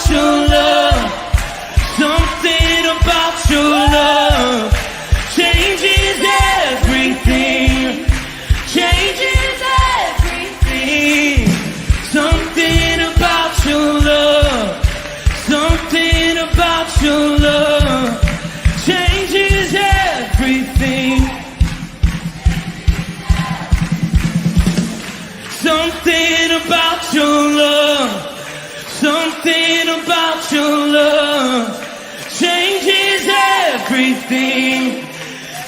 your love. Something about your love changes everything. Changes everything. Something about your love. Something about your love changes everything. Something about your love. Something about your love changes everything.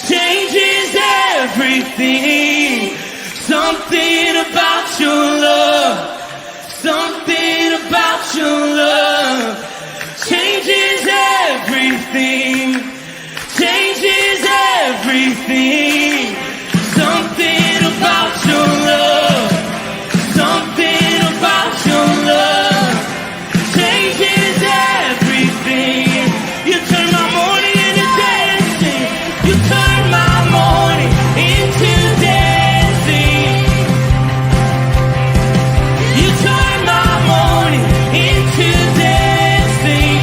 Changes everything. Something about your love. Something about your love changes everything. Changes everything. Something about your love. Something about your love changes everything. You turn my morning into dancing. You turn my morning into dancing. You turn my morning into dancing.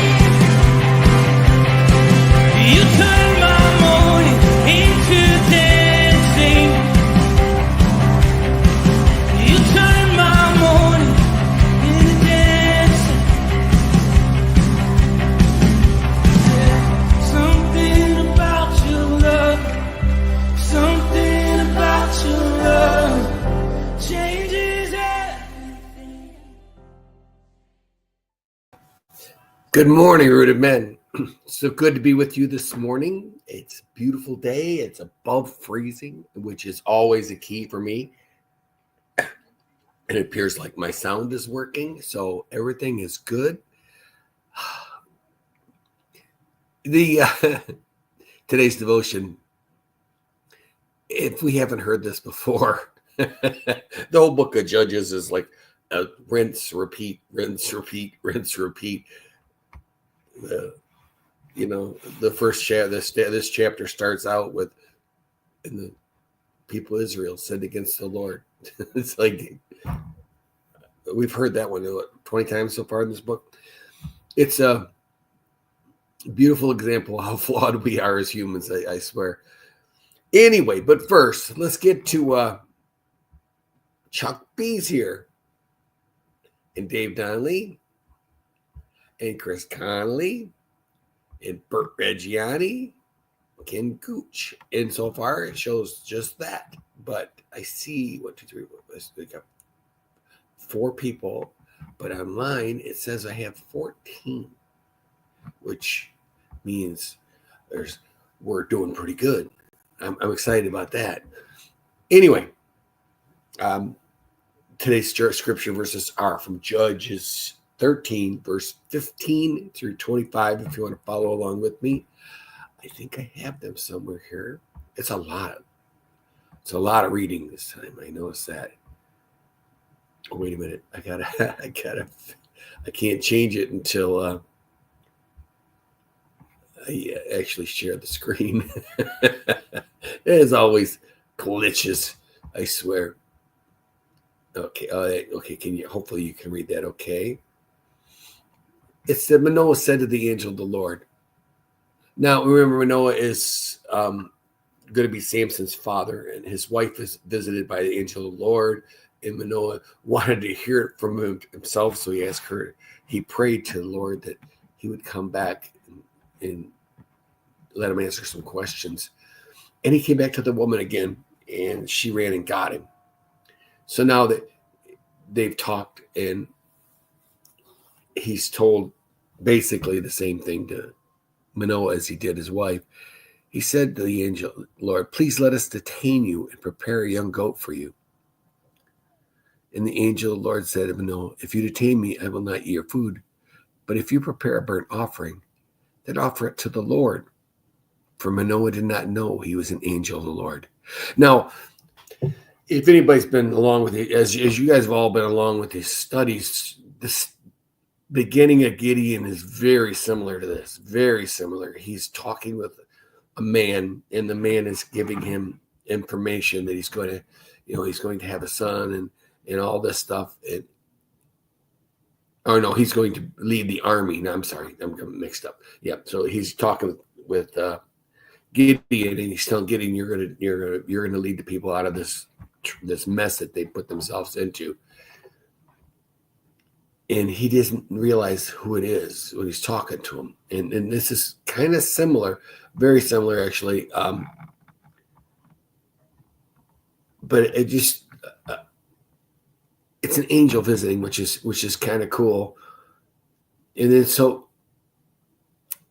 You turn my morning into dancing. You turn my morning into dancing. Something about your love. Something about your love changes everything. Good morning, Rooted Men. So good to be with you this morning. It's a beautiful day. It's above freezing, which is always a key for me. It appears like my sound is working, so everything is good. Today's devotion, if we haven't heard this before, the whole book of Judges is like a rinse, repeat, rinse, repeat, rinse, repeat. The first chapter, this chapter starts out with, and the people of Israel sinned against the Lord. It's like, we've heard that one 20 times so far in this book. It's a beautiful example of how flawed we are as humans, I swear. Anyway, but first, let's get to Chuck B's here, and Dave Donnelly, and Chris Connolly, and Bert Reggiani, Ken Gooch. And so far, it shows just that. But I see, 1, 2, 3, 4, we got 4 people. But online, it says I have 14, which means we're doing pretty good. I'm excited about that. Anyway, today's scripture verses are from Judges 13, verse 15 through 25, if you want to follow along with me. I think I have them somewhere here. It's a lot of reading this time. I noticed that. Oh, wait a minute. I can't change it until I actually share the screen. There's always glitches, I swear. Okay. Okay. Hopefully you can read that. Okay. It said, Manoah said to the angel of the Lord. Now, remember, Manoah is going to be Samson's father, and his wife is visited by the angel of the Lord, and Manoah wanted to hear it from himself, so he asked her, he prayed to the Lord that he would come back and let him answer some questions. And he came back to the woman again, and she ran and got him. So now that they've talked, and he's told basically the same thing to Manoah as he did his wife. He said to the angel, Lord, please let us detain you and prepare a young goat for you. And the angel of the Lord said to Manoah, if you detain me, I will not eat your food. But if you prepare a burnt offering, then offer it to the Lord. For Manoah did not know he was an angel of the Lord. Now, if anybody's been along with it, as you guys have all been along with these studies, this beginning of Gideon is very similar to this. Very similar. He's talking with a man, and the man is giving him information that he's going to have a son and all this stuff. Oh no, he's going to lead the army. No, I'm sorry, I'm mixed up. Yeah, so he's talking with Gideon, and he's telling Gideon, you're gonna lead the people out of this mess that they put themselves into. And he doesn't realize who it is when he's talking to him. And this is kind of similar, very similar actually. But it just it's an angel visiting, which is kind of cool. And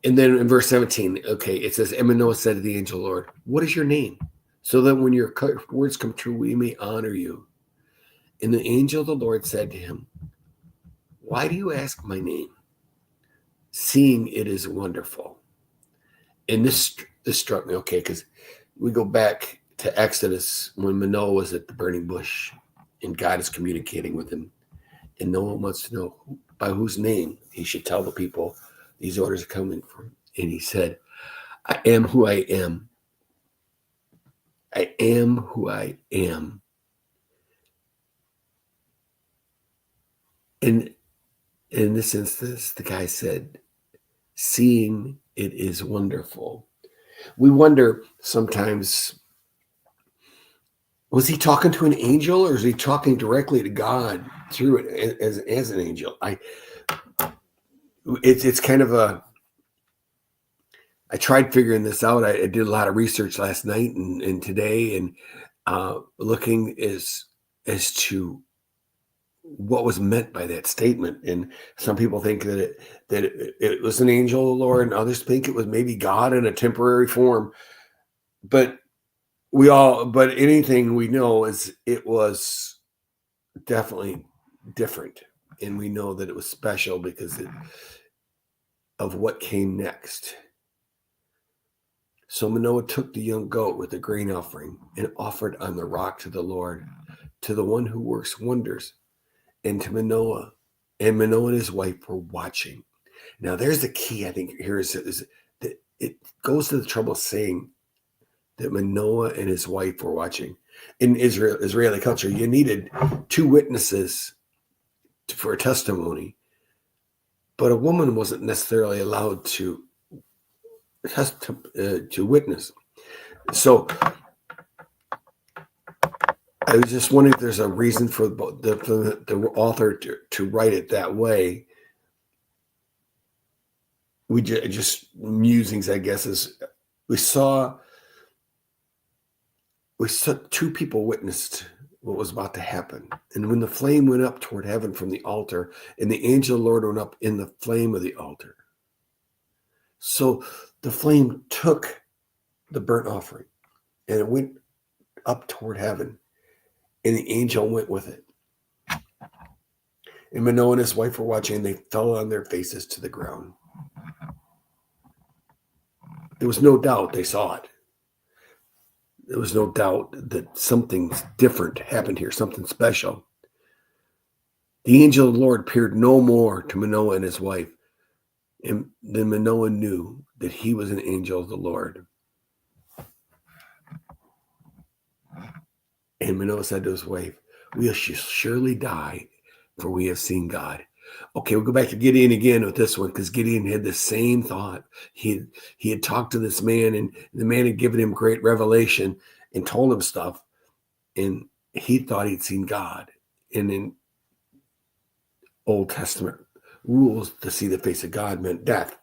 then in verse 17, okay, it says, and Manoah said to the angel, Lord, what is your name? So that when your words come true, we may honor you. And the angel of the Lord said to him, why do you ask my name, seeing it is wonderful? And this struck me, okay, because we go back to Exodus when Manoah was at the burning bush and God is communicating with him. And no one wants to know by whose name he should tell the people these orders are coming from. And he said, I am who I am. I am who I am. And in this instance, the guy said, seeing it is wonderful. We wonder sometimes, was he talking to an angel or is he talking directly to God through it as an angel? It's kind of I tried figuring this out. I did a lot of research last night and today, and looking as to what was meant by that statement. And some people think that it was an angel of the Lord, and others think it was maybe God in a temporary form. But anything we know is it was definitely different, and we know that it was special because of what came next. So Manoah took the young goat with the grain offering and offered on the rock to the Lord, to the one who works wonders, and to Manoah. And Manoah and his wife were watching. Now, there's the key, I think, here is that it goes to the trouble of saying that Manoah and his wife were watching. In Israeli culture, you needed two witnesses for a testimony, but a woman wasn't necessarily allowed to witness. So I was just wondering if there's a reason for the author to write it that way. We just musings, I guess, is we saw two people witnessed what was about to happen. And when the flame went up toward heaven from the altar, and the angel of the Lord went up in the flame of the altar. So the flame took the burnt offering and it went up toward heaven, and the angel went with it. And Manoah and his wife were watching, and they fell on their faces to the ground. There was no doubt they saw it. There was no doubt that something different happened here, something special. The angel of the Lord appeared no more to Manoah and his wife. And then Manoah knew that he was an angel of the Lord. And Manoah said to his wife, we shall surely die, for we have seen God. Okay, we'll go back to Gideon again with this one, because Gideon had the same thought. He had talked to this man, and the man had given him great revelation and told him stuff, and he thought he'd seen God. And in Old Testament rules, to see the face of God meant death.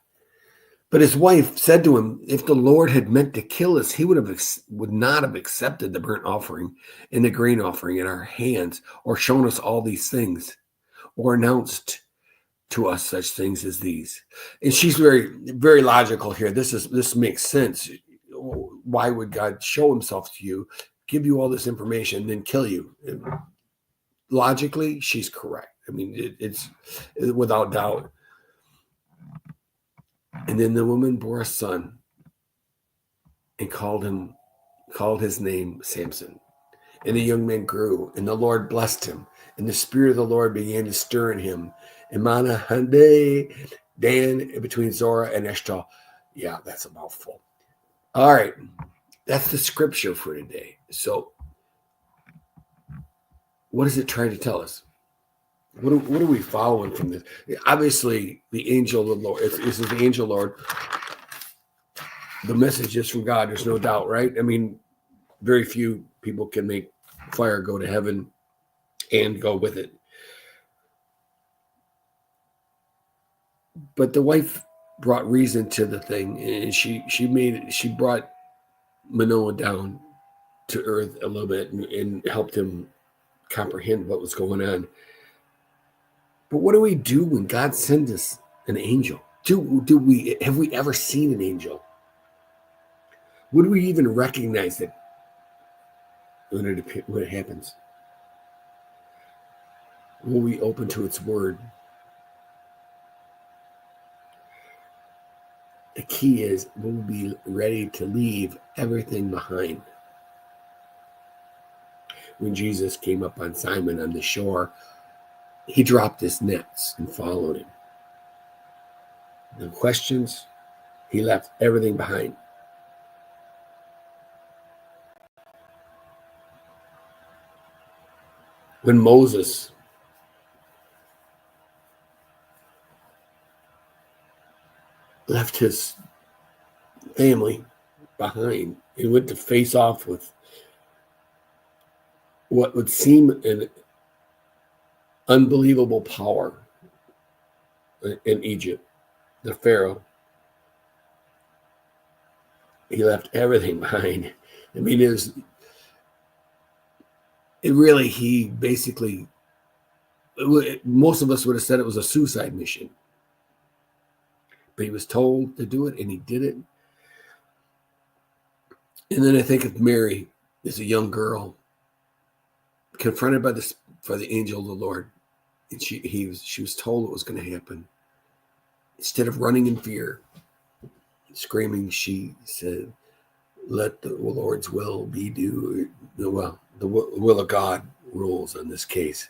But his wife said to him, if the Lord had meant to kill us, he would not have accepted the burnt offering and the grain offering in our hands, or shown us all these things, or announced to us such things as these. And she's very, very logical here. This makes sense. Why would God show himself to you, give you all this information, then kill you? Logically, she's correct. I mean, it's without doubt. And then the woman bore a son and called his name Samson. And the young man grew, and the Lord blessed him. And the Spirit of the Lord began to stir in him. And Manahande, Dan, between Zorah and Eshtal. Yeah, that's a mouthful. All right. That's the scripture for today. So what is it trying to tell us? What are we following from this? Obviously, the angel of the Lord. This is the angel Lord. The message is from God. There's no doubt, right? I mean, very few people can make fire go to heaven and go with it. But the wife brought reason to the thing, and she brought Manoah down to earth a little bit and helped him comprehend what was going on. But what do we do when God sends us an angel? Have we ever seen an angel? Would we even recognize it when it happens? Will we open to its word? The key is we'll be ready to leave everything behind. When Jesus came up on Simon on the shore, he dropped his nets and followed him. No questions. He left everything behind. When Moses left his family behind and went to face off with what would seem an unbelievable power in Egypt, the Pharaoh, he left everything behind. I mean, he basically, most of us would have said it was a suicide mission. But he was told to do it, and he did it. And then I think of Mary as a young girl, confronted by the angel of the Lord, and she was told what was going to happen. Instead of running in fear, screaming, she said, "Let the Lord's will be due." The will of God rules in this case.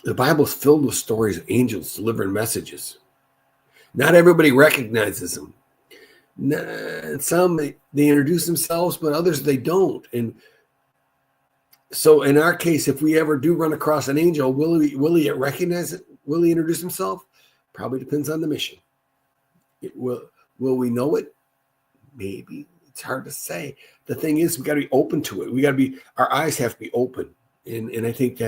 The Bible's filled with stories of angels delivering messages. Not everybody recognizes them. Some, they introduce themselves, but others, they don't. And so in our case, if we ever do run across an angel, will he recognize it? Will he introduce himself? Probably depends on the mission. Will we know it? Maybe. It's hard to say. The thing is, we got to be open to it. Our eyes have to be open. And I think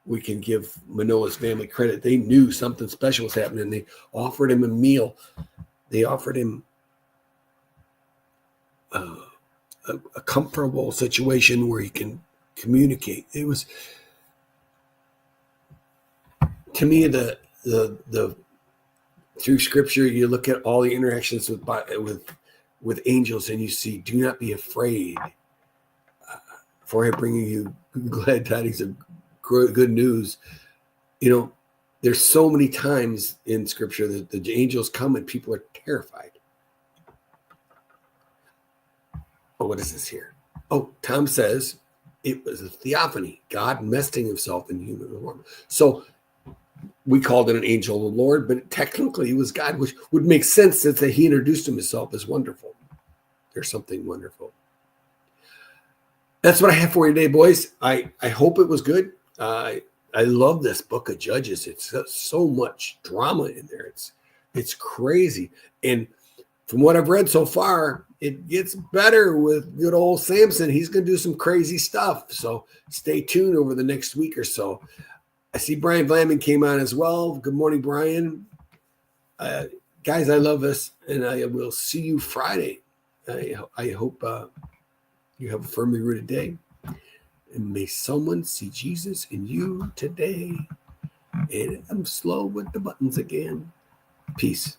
we can give Manoah's family credit. They knew something special was happening. They offered him a meal. They offered him a comfortable situation where he can communicate. It was, to me, the through Scripture, you look at all the interactions with angels, and you see, "Do not be afraid, for I am bringing you glad tidings of good news." There's so many times in Scripture that the angels come and people are terrified. Oh, what is this here? Oh, Tom says it was a theophany, God investing himself in human form. So we called it an angel of the Lord, but technically it was God, which would make sense that he introduced himself as wonderful. There's something wonderful. That's what I have for you today, boys. I hope it was good. I love this book of Judges. It's got so much drama in there. It's crazy. And from what I've read so far, it gets better with good old Samson. He's going to do some crazy stuff. So stay tuned over the next week or so. I see Brian Vlaming came on as well. Good morning, Brian. Guys, I love this, and I will see you Friday. I hope you have a firmly rooted day. And may someone see Jesus in you today. And I'm slow with the buttons again. Peace.